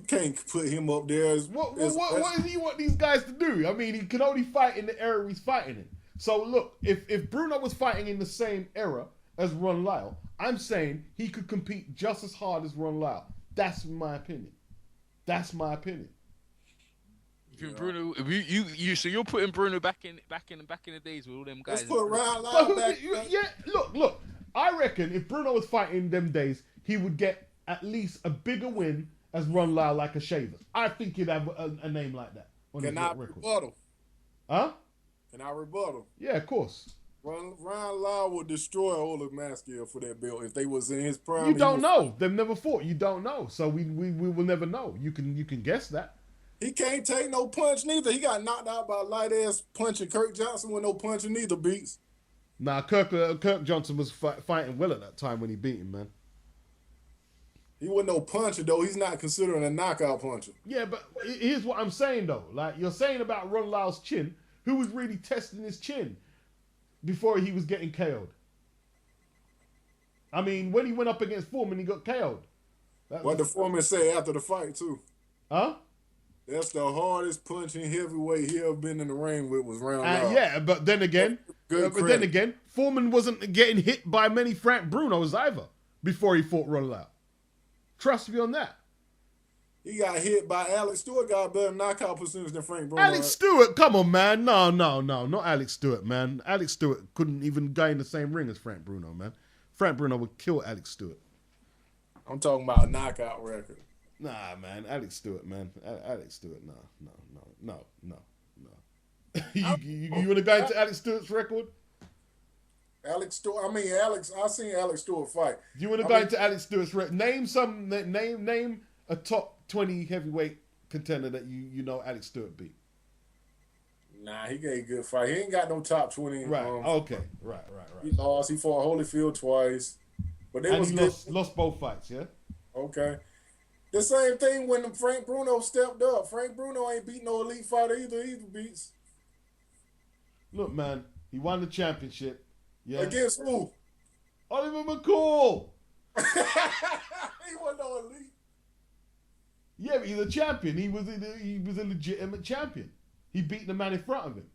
can't put him up there. What does he want these guys to do? I mean, he can only fight in the era he's fighting in. So look, if Bruno was fighting in the same era as Ron Lyle, I'm saying he could compete just as hard as Ron Lyle. That's my opinion. Yeah. Bruno, so you're putting Bruno back in the days with all them guys. Let's put Ryan Lyle back. Yeah, look. I reckon if Bruno was fighting in them days, he would get at least a bigger win as Ron Lyle like a Shavers. I think he'd have a name like that on his record. Rebuttal? Huh? Can I rebuttal? Yeah, of course. Ryan Lyle would destroy Oleg Maskiev for that belt if they was in his prime. You don't know. They've never fought. You don't know. So we will never know. You can guess that. He can't take no punch neither. He got knocked out by a light ass punching Kirk Johnson with no punching neither, Beats. Nah, Kirk Johnson was fighting well at that time when he beat him, man. He wasn't no puncher though. He's not considered a knockout puncher. Yeah, but here's what I'm saying though. Like you're saying about Ron Lyle's chin, who was really testing his chin before he was getting KO'd? I mean, when he went up against Foreman, he got KO'd. What the Foreman say after the fight too? Huh? That's the hardest punching heavyweight he ever been in the ring with was Ryan Lyle. Yeah, but then again, Foreman wasn't getting hit by many Frank Brunos either before he fought Ron Lyle. Trust me on that. He got hit by Alex Stewart, got a better knockout percentage than Frank Bruno. Alex Stewart, come on, man. No, not Alex Stewart, man. Alex Stewart couldn't even go in the same ring as Frank Bruno, man. Frank Bruno would kill Alex Stewart. I'm talking about a knockout record. Nah, man. Alex Stewart, man. Alex Stewart, no. you want to go into Alex Stewart's record? Alex Stewart. I seen Alex Stewart fight. Do you want to go into Alex Stewart's record? Name a top 20 heavyweight contender that you know Alex Stewart beat. Nah, he gave a good fight. He ain't got no top 20. Right. Okay. Right. He lost. He fought Holyfield twice, but he lost both fights. Yeah. Okay. The same thing when Frank Bruno stepped up. Frank Bruno ain't beat no elite fighter either Beats. Look, man, he won the championship. Yeah. Against who? Oliver McCall. He wasn't no elite. Yeah, but he's a champion. He was a legitimate champion. He beat the man in front of him.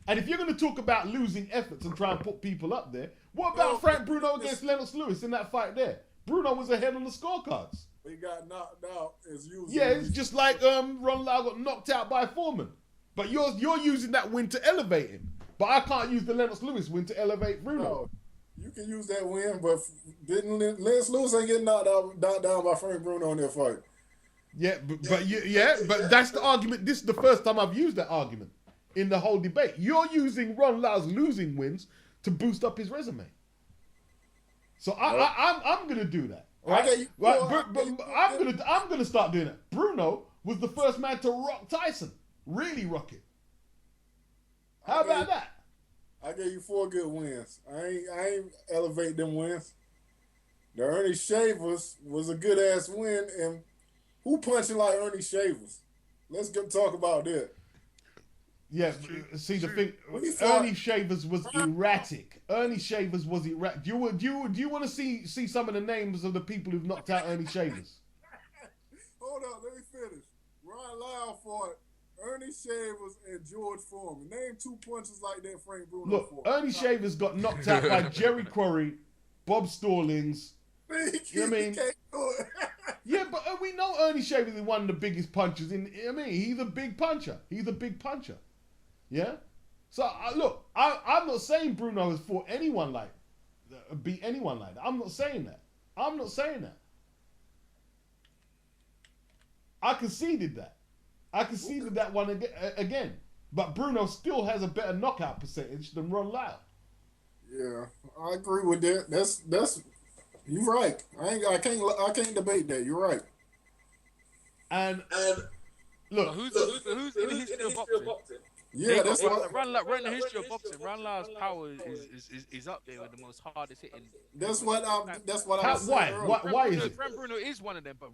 And if you're going to talk about losing efforts and try and put people up there, what about Frank Bruno against Lennox Lewis in that fight there? Bruno was ahead on the scorecards. He got knocked out as usual. Yeah, it's just like Ron Lyle got knocked out by Foreman. But you're using that win to elevate him. But I can't use the Lennox Lewis win to elevate Bruno. No, you can use that win, but didn't Lennox Lewis ain't getting knocked down by Frank Bruno in that fight. Yeah, but that's the argument. This is the first time I've used that argument in the whole debate. You're using Ron Lyle's losing wins to boost up his resume. So I'm gonna do that. Right? I'm gonna start doing it. Bruno was the first man to rock Tyson. Really rock it. How about that? I gave you 4 good wins. I ain't elevate them wins. The Ernie Shavers was a good ass win, and who punching like Ernie Shavers? Let's talk about that. Yeah, see the thing. Ernie Shavers was erratic. Do you want to see some of the names of the people who've knocked out Ernie Shavers? Hold on, let me finish. Ron Lyle fought Ernie Shavers and George Foreman. Name 2 punches like that Frank Bruno Look, fought. Ernie Shavers got knocked out by Jerry Quarry, Bob Stallings. You know what I mean? Yeah, but we know Ernie Shavers is one of the biggest punchers he's a big puncher. Yeah? So, look, I'm not saying Bruno has fought anyone beat anyone like that. I'm not saying that. I conceded that one again. But Bruno still has a better knockout percentage than Ron Lyle. Yeah, I agree with that. That's you're right. I can't debate that. You're right. And look, who's in the history of boxing? Yeah, that's what run the history of boxing. Ron Lyle's power is up there with the most hardest hitting. That's what I was saying. Why is it? Frank Bruno is one of them, but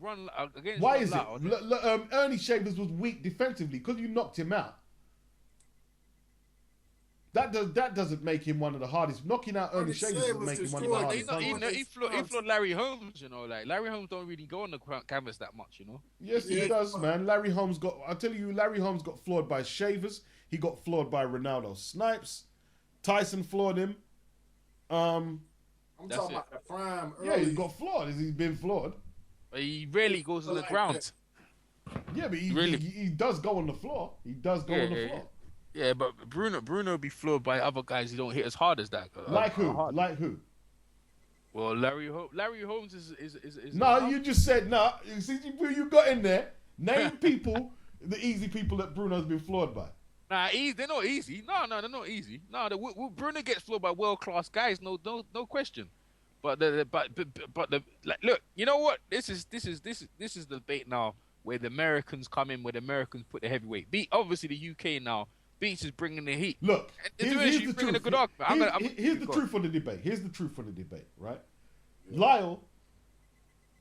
against why Ron is Lyle, it? Ernie Shavers was weak defensively because you knocked him out. That doesn't make him one of the hardest. Knocking out Ernie Shavers doesn't make him one of the hardest. He floored Larry Holmes, like Larry Holmes don't really go on the canvas that much, Yes, he does, man. Larry Holmes got floored by Shavers. He got floored by Ronaldo Snipes. Tyson floored him. I'm talking about the prime. Yeah, he got floored. He's been floored. But he rarely goes on the ground. Yeah, but he does go on the floor. Yeah, but Bruno be floored by other guys who don't hit as hard as that. Like who? Well, Larry Holmes is. No, you just said no. You see, you got in there. Name people, the easy people that Bruno's been floored by. Nah, they're not easy. No, they're not easy. No, Bruno gets floored by world class guys. No question. But look, you know what? This is the debate now where the Americans come in, where the Americans put the heavyweight. Obviously the UK now. Beats is bringing the heat. Look, here's the truth. Here's the truth on the debate. Right? Yeah. Lyle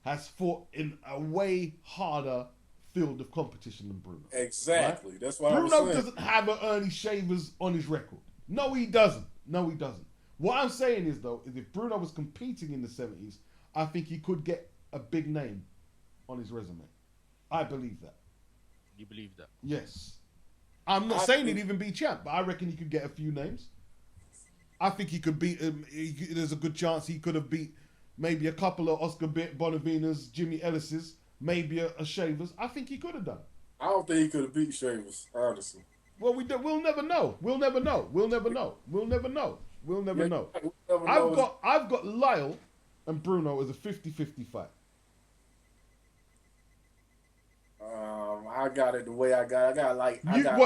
has fought in a way harder field of competition than Bruno. Exactly. Right? That's why Bruno doesn't have an Ernie Shavers on his record. No, he doesn't. What I'm saying is if Bruno was competing in the 70s, I think he could get a big name on his resume. I believe that. You believe that? Yes. I'm not saying he'd even be champ, but I reckon he could get a few names. I think he could beat him. There's a good chance he could have beat maybe a couple of Oscar Bonavinas, Jimmy Ellis's, maybe a Shavers. I think he could have done. I don't think he could have beat Shavers, honestly. Well, we'll never know. I've got Lyle and Bruno as a 50-50 fight. I got it the way I got.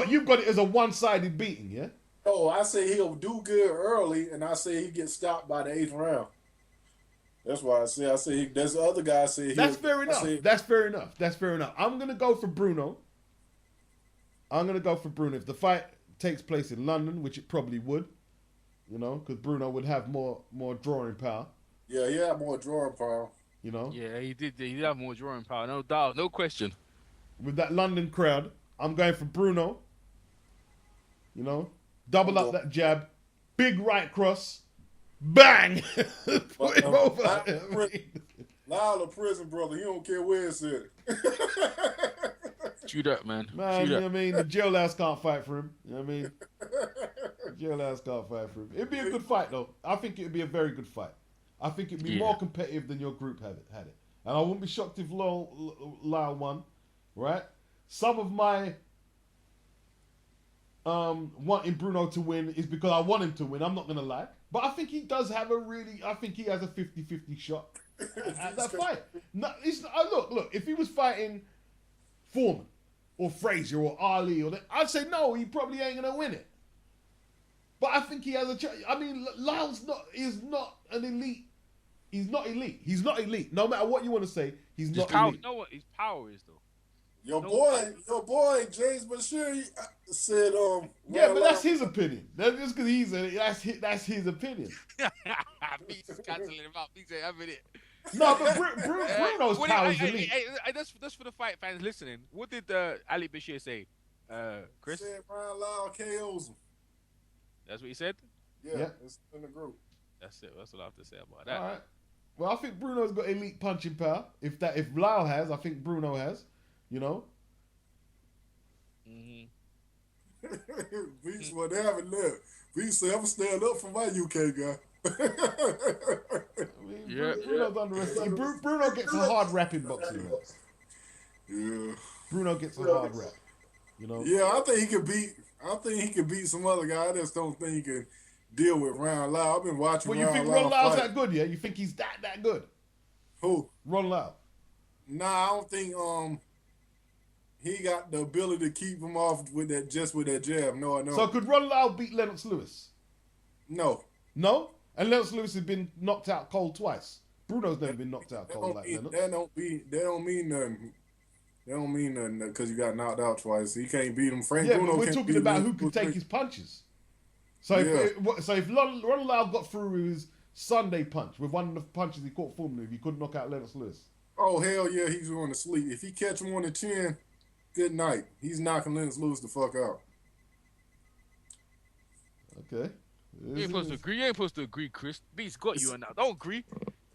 You've got it as a one-sided beating, yeah? Oh, I say he'll do good early, and I say he gets stopped by the 8th round. That's why I say there's the other guy say. That's fair enough. That's fair enough. I'm gonna go for Bruno. If the fight takes place in London, which it probably would, because Bruno would have more drawing power. Yeah, he had more drawing power. Yeah, he did have more drawing power, no doubt, no question. With that London crowd, I'm going for Bruno. Double up that jab, big right cross, bang, put him over. Lyle, a prison brother, he don't care where it's at. Shoot up, man. You know what I mean? The jailhouse can't fight for him. You know what I mean? The jailhouse can't fight for him. It'd be a good fight, though. I think it'd be a very good fight. I think it'd be more competitive than your group had it. And I wouldn't be shocked if Lyle won. Right? Some of my wanting Bruno to win is because I want him to win. I'm not gonna lie, but I think he does have I think he has a 50-50 shot at that fight. No, look. If he was fighting Foreman or Frazier or Ali I'd say no. He probably ain't gonna win it. But I think he has a chance. I mean, Lyle's is not an elite. He's not elite. He's not elite. No matter what you want to say, he's not elite. You know what his power is, though? Your boy, James Bashir said, yeah, but that's his opinion. That's just because that's his opinion. He's canceling him out. He's having it. No, but Bruno's power is elite. That's for the fight fans listening. What did Ali Bashir say, Kris? He said Ryan Lyle KOs him. That's what he said? Yeah, it's in the group. That's it. That's what I have to say about that. All right. Well, I think Bruno's got elite punching power. If Lyle has, I think Bruno has. You know. Beast, well, they haven't left. Beast said, "I'm stand up for my UK guy." I mean, Bruno's underestimated. Bruno gets a hard rap in boxing. Yeah. Bruno gets a hard rap. You know. Yeah, I think he could beat some other guy. I just don't think he can deal with Ron Lyle. I've been watching. Well, you think Ron Lyle's that good? Yeah, you think he's that good? Who? Ron Lyle. Nah, I don't think he got the ability to keep him off with that jab. No, I know. So could Ron Lyle beat Lennox Lewis? No. No? And Lennox Lewis has been knocked out cold twice. Bruno's never been knocked out cold like Lennox. That don't mean nothing. That don't mean nothing because you got knocked out twice. He can't beat him. Bruno but we're talking about who could take his punches. So if Ron Lyle got through his Sunday punch with one of the punches he caught Foreman with, he couldn't knock out Lennox Lewis. Oh, hell yeah, he's going to sleep. If he catch him on the chin, good night. He's knocking Lennox Lewis the fuck out. Okay. You ain't supposed to agree, Kris. Beats got you on that. Don't agree.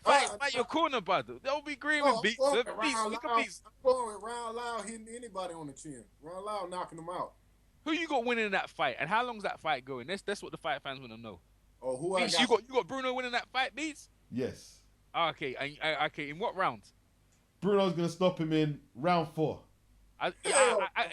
Fight your corner, brother. Don't be agreeing with Beats. I'm going with Ron Lyle hitting anybody on the chin. Ron Lyle knocking him out. Who you got winning that fight, and how long's that fight going? That's what the fight fans want to know. Oh, who Beats, I got? You got Bruno winning that fight, Beats? Yes. Okay, okay. In what round? Bruno's gonna stop him in round 4. You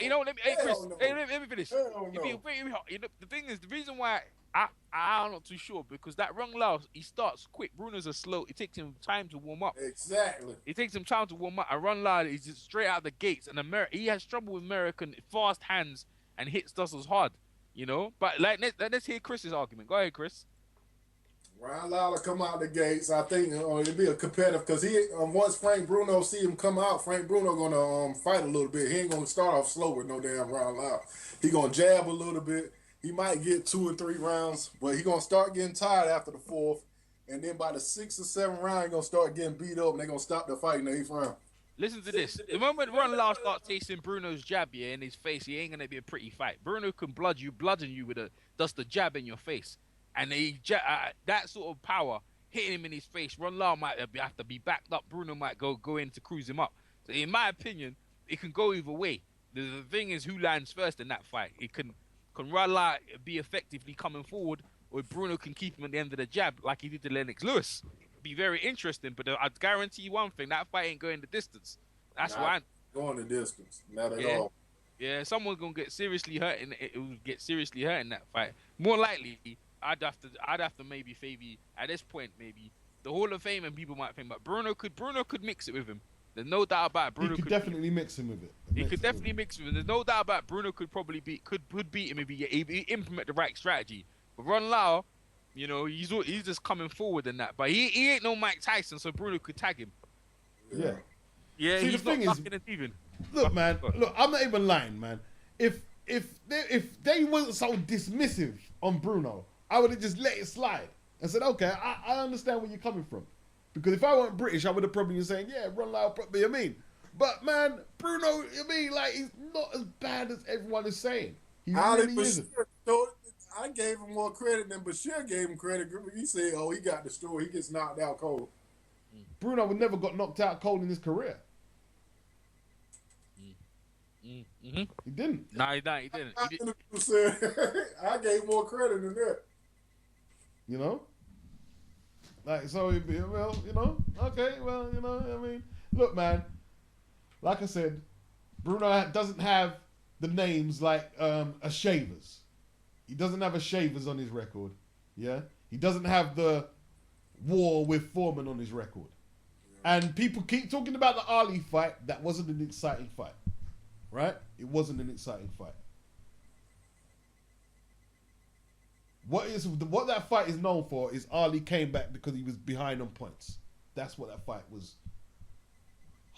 know, Kris, no. let me finish. Hell no. The thing is, the reason why I'm not too sure because that Ron Lyle, he starts quick. Bruno's a slow. It takes him time to warm up. Exactly. It takes him time to warm up. And Ron Lyle is just straight out the gates. And he has trouble with American fast hands and hits Dustles hard. You know, but let's hear Chris's argument. Go ahead, Kris. Ron Lyle will come out the gates. I think it'll be a competitive because once Frank Bruno see him come out, Frank Bruno gonna fight a little bit. He ain't gonna start off slow with no damn Ron Lyle. He gonna jab a little bit. He might get 2 or 3 rounds, but he gonna start getting tired after the 4th, and then by the 6th or 7th round, he gonna start getting beat up, and they gonna stop the fight in the 8th round. Listen to this. The moment Ron Lyle starts tasting Bruno's jab in his face, he ain't gonna be a pretty fight. Bruno can bludgeon you with the jab in your face. And that sort of power hitting him in his face, Ron Lyle might have to be backed up. Bruno might go in to cruise him up. So in my opinion, it can go either way. The thing is who lands first in that fight. It can Ron Lyle be effectively coming forward, or Bruno can keep him at the end of the jab like he did to Lennox Lewis. Be very interesting, but I guarantee you one thing: that fight ain't going the distance. That's why I'm going the distance. Not at all. Yeah, someone's gonna get seriously hurt, and it will get seriously hurt in that fight. More likely. I'd have to maybe favor at this point maybe the Hall of Fame and people might think, but Bruno could mix it with him. There's no doubt about it. Bruno could definitely mix him with it. He could definitely mix with him. There's no doubt about it. Bruno could probably beat him if he implement the right strategy. But Ron Lyle, you know, he's just coming forward in that. But he ain't no Mike Tyson, so Bruno could tag him. Yeah. Yeah. See, he's the thing not is, even. Look, man. Look, I'm not even lying, man. If they wasn't so dismissive on Bruno, I would have just let it slide and said, okay, I understand where you're coming from. Because if I weren't British, I would have probably been saying, yeah, Ron Lyle, probably, I mean. But, man, Bruno, I mean, like, he's not as bad as everyone is saying. He really isn't. I gave him more credit than Bashir gave him credit. He said, oh, he got destroyed. He gets knocked out cold. Bruno would never got knocked out cold in his career. Mm-hmm. He didn't. No, he didn't. I gave more credit than that. You know? Like, so, well, you know, okay, well, you know, I mean, look, man, like I said, Bruno doesn't have the names like a Shavers. He doesn't have a Shavers on his record. Yeah, he doesn't have the war with Foreman on his record. And people keep talking about the Ali fight. That wasn't an exciting fight, right? It wasn't an exciting fight. What that fight is known for is Ali came back because he was behind on points. That's what that fight was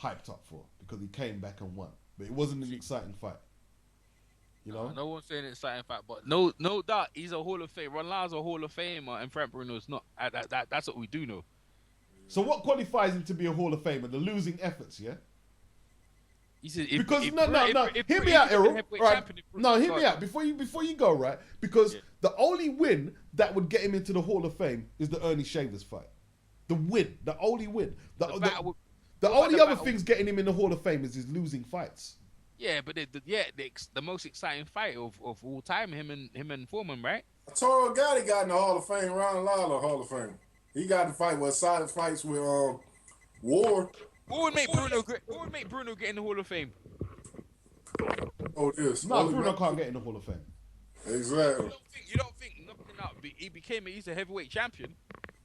hyped up for, because he came back and won. But it wasn't an exciting fight. You know? No one's saying it's exciting fact, but no doubt he's a Hall of Fame. Ron Lyle's a Hall of Famer, and Frank Bruno's not. That's what we do know. So what qualifies him to be a Hall of Famer? The losing efforts, yeah? He said, No. Hear me out, Errol. Right? No, hear me out. Before you go, right? Because the only win that would get him into the Hall of Fame is the Ernie Shavers fight. The only win. The only other things getting him in the Hall of Fame is his losing fights. Yeah, but the most exciting fight of all time, him and Foreman, right? Toro Gotti got in the Hall of Fame. Ron Lyle in the Hall of Fame. He got to fight with solid fights with Ward. Who would make Bruno get in the Hall of Fame? Oh, this. No, Bruno can't get in the Hall of Fame. Exactly. You don't think nothing up? He's a heavyweight champion.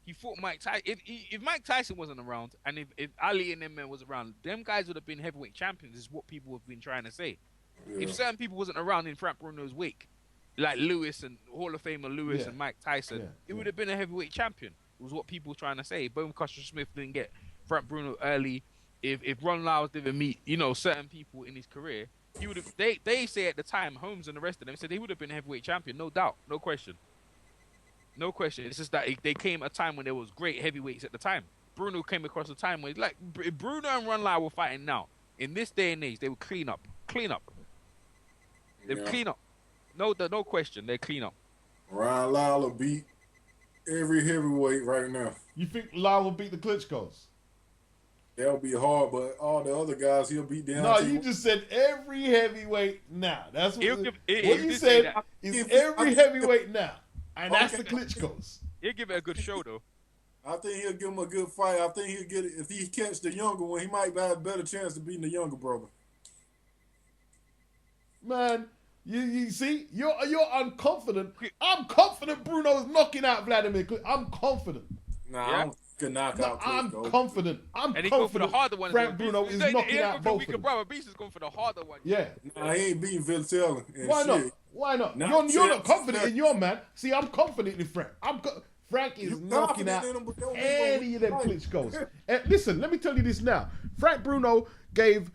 He fought Mike Tyson. If Mike Tyson wasn't around, and if Ali and them men was around, them guys would have been heavyweight champions. Is what people have been trying to say. Yeah. If certain people wasn't around in Frank Bruno's wake, like Lewis and Hall of Famer Lewis and Mike Tyson, it would have been a heavyweight champion. Was what people were trying to say. Bone Custer Smith didn't get Frank Bruno early. If Ron Lyles didn't meet, certain people in his career, he would have. They say at the time, Holmes and the rest of them said he would have been a heavyweight champion, no doubt, no question. No question. It's just that they came at a time when there was great heavyweights at the time. Bruno came across a time where, like, if Bruno and Ron Lyle were fighting now, in this day and age, they would clean up. They would clean up. No question. They clean up. Ron Lyle will beat every heavyweight right now. You think Lyle will beat the Klitschko's? That'll be hard, but all the other guys he'll beat down. No, you just said every heavyweight now. That's what you said is every heavyweight now. And that's the Klitschko's. He'll give it a good show, though. I think he'll give him a good fight. I think he'll get it. If he catch the younger one, he might have a better chance of beating the younger brother. Man, you see, you're unconfident. I'm confident Bruno's knocking out Vladimir Klitschko. I'm confident. I'm knock out. I'm confident. I'm and he confident. Go for the harder one. Frank Bruno is knocking out both of them. Brother Beast is going for the harder one. Yeah. Nah, he ain't beating Vitello. Why not? Why not? You're not confident in your man. See, I'm confident in Frank. Frank is knocking out any of them Klitschko's. Listen, let me tell you this now. Frank Bruno gave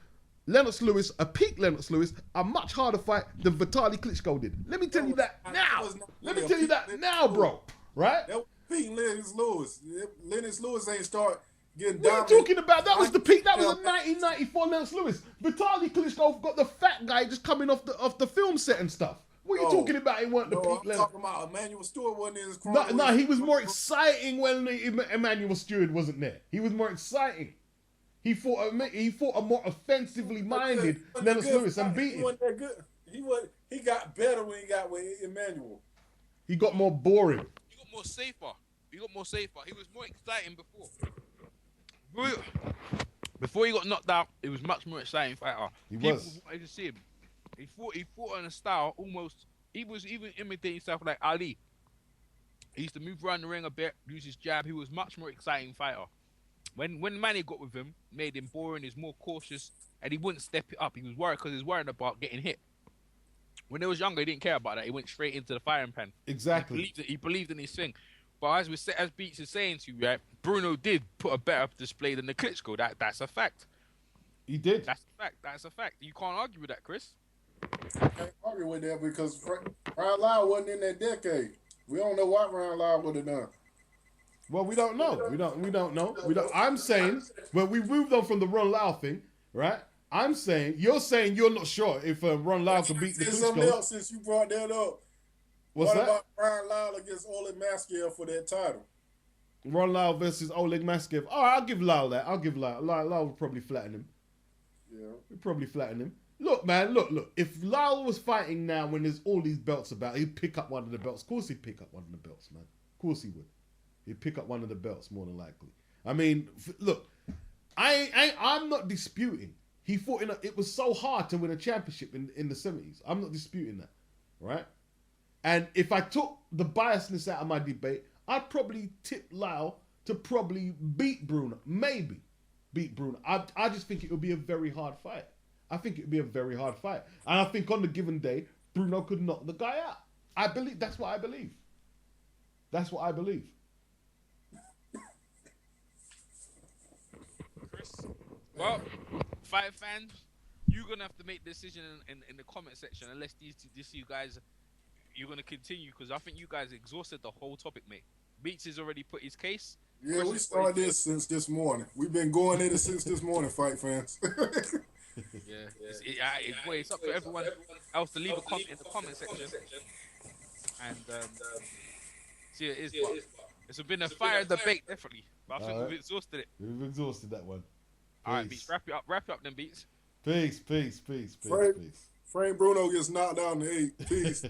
Lennox Lewis, a peak Lennox Lewis, a much harder fight than Vitaly Klitschko did. Let me tell you that now. Let me tell you that now, bro. Right? That was peak Lennox Lewis. Lennox Lewis ain't start getting down. What are you talking about? That was the peak. That was a 1994 Lennox Lewis. Vitaly Klitschko got the fat guy just coming off the film set and stuff. What are you talking about? It weren't the peak I'm talking about Emmanuel Stewart wasn't in his No, he was more exciting when Emmanuel Stewart wasn't there. He was more exciting. He fought a more offensively minded Lennox Lewis and beat him. He wasn't that good. He got better when he got with Emmanuel. He got more boring. He got more safer. He was more exciting before. Before he got knocked out, it was much more exciting fighter. People wanted to see him. He fought in a style almost. He was even imitating stuff like Ali. He used to move around the ring a bit, use his jab. He was much more exciting fighter. When Manny got with him, made him boring. He's more cautious, and he wouldn't step it up. He was worried because he was worried about getting hit. When he was younger, he didn't care about that. He went straight into the firing pan. Exactly. He believed in his thing. But as Beats is saying to you, right, Bruno did put a better display than the Klitschko. That's a fact. He did. That's a fact. You can't argue with that, Kris. I can't argue with that because Ron Lyle wasn't in that decade. We don't know what Ron Lyle would have done. Well, we don't know. We don't know. I'm saying, well, we moved on from the Ron Lyle thing, right? You're saying you're not sure if Ron Lyle could beat the Klitschko. Something else since you brought that up. What about Ron Lyle against Oleg Maskiev for that title? Ron Lyle versus Oleg Maskiev. All right, I'll give Lyle that. Lyle would probably flatten him. Yeah. He'd probably flatten him. Look, man, look. If Lyle was fighting now when there's all these belts about, he'd pick up one of the belts. Of course he'd pick up one of the belts, man. Of course he would. He'd pick up one of the belts more than likely. I mean, look, I'm not disputing. He fought it was so hard to win a championship in the 70s. I'm not disputing that, right? And if I took the biasness out of my debate, I'd probably tip Lyle to probably beat Bruno. Maybe beat Bruno. I just think it would be a very hard fight. I think it would be a very hard fight. And I think on the given day, Bruno could knock the guy out. I believe, that's what I believe. That's what I believe. Kris? Well, fight fans, you're going to have to make the decision in the comment section unless these you guys, you're going to continue, because I think you guys exhausted the whole topic, mate. Beats has already put his case. Yeah, Kris we started this since this morning. We've been going at it since this morning, fight fans. It's up to everyone else to leave a comment in the comment section. And see, it is. It's been a fire debate, definitely. But I think we've exhausted it. We've exhausted that one. All right, Beats, wrap it up. Wrap it up, then, Beats. Peace, peace, peace, peace, Frank, peace. Frank Bruno gets knocked down to 8. Peace.